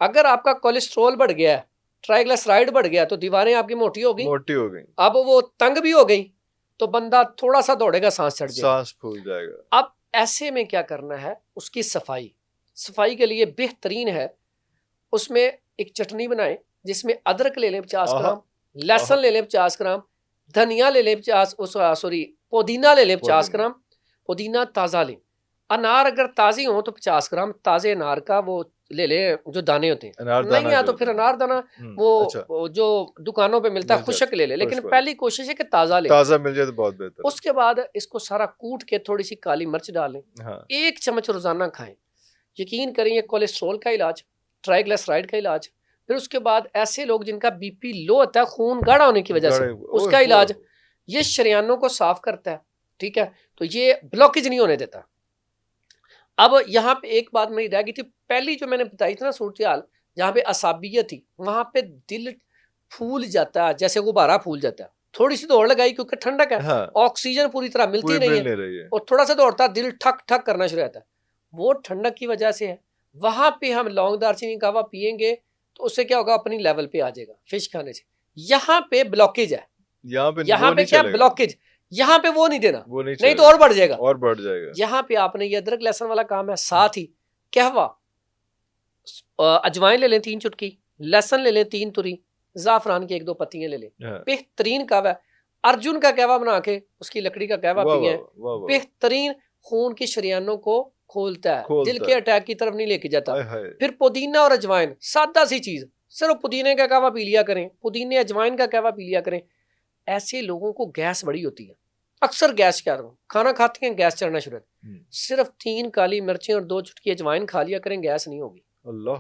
अगर आपका कोलेस्ट्रॉल बढ़ गया है, ट्राइग्लिसराइड बढ़ गया, तो दीवारें आपकी मोटी हो गई, अब वो तंग भी हो गई, तो बंदा थोड़ा सा दौड़ेगा, सांस चढ़ जाएगा, सांस फूल जाएगा। अब ऐसे में क्या करना है, उसकी सफाई के लिए बेहतरीन है, उसमें एक चटनी बनाएं जिसमें अदरक ले लें 50 ग्राम, लहसुन ले लें 50 ग्राम, धनिया ले लें 50, पुदीना ले लें 50 ग्राम, पुदीना ताज़ा लें, अनार अगर ताज़ी हो तो 50 ग्राम ताज़े अनार का वो ले ले जो दाने होते हैं, नहीं है तो फिर अनार दाना वो जो दुकानों पे मिलता है खुशक ले ले, लेकिन पहली कोशिश है कि ताज़ा ले, ताज़ा मिल जाए तो बहुत बेहतर। उसके बाद इसको सारा कूट के थोड़ी सी काली मिर्च डालें, 1 चम्मच रोजाना खाएं, यकीन करें ये कोलेस्ट्रॉल का इलाज, ट्राइग्लिसराइड का इलाज, फिर उसके बाद ऐसे लोग जिनका बीपी लो होता है खून गाढ़ा होने की वजह से, उसका इलाज, ये शरियानों को साफ करता है, ठीक है, तो ये ब्लॉकेज नहीं होने देता। अब यहाँ पे एक बात मेरी रह गई थी, पहली जो मैंने बताई थी ना सूरत-ए-हाल, जहाँ पे असाबियत थी, वहां पे दिल फूल जाता है, जैसे गुब्बारा फूल जाता है, थोड़ी सी दौड़ लगाई क्योंकि ठंडक है, ऑक्सीजन पूरी तरह मिलती नहीं है, और थोड़ा सा दौड़ता दिल ठक ठक करना शुरू होता है, वो ठंडक की वजह से है। वहां पे हम लौंग दालचीनी कहवा पियेंगे तो उससे क्या होगा, अपनी लेवल पे आ जाएगा फिश खाने से। यहाँ पे ब्लॉकेज है, यहाँ पे क्या ब्लॉकेज, यहाँ पे वो नहीं देना, नहीं तो और बढ़ जाएगा, यहाँ पे आपने ये अदरक लहसुन वाला काम है, साथ ही कहवा, अजवाइन ले लें 3 चुटकी, लहसुन ले लें 3 तुरी, जाफरान की 1-2 पत्तियां ले लें, बेहतरीन कहवा है, अर्जुन का कहवा बना के उसकी लकड़ी का कहवा पिए, बेहतरीन खून की शरियानों को खोलता है, दिल के अटैक की तरफ नहीं लेके जाता। फिर पुदीना और अजवाइन, सादा सी चीज, सिर्फ पुदीने का कहवा पी लिया करें, पुदीने अजवाइन का कहवा पी लिया करें। ऐसे लोगों को गैस बड़ी होती है, अक्सर गैस क्या रहा, खाना खाते हैं गैस चढ़ना शुरू, सिर्फ 3 काली मिर्चें और 2 चुटकी अजवाइन खा लिया करें, गैस नहीं होगी। अल्लाह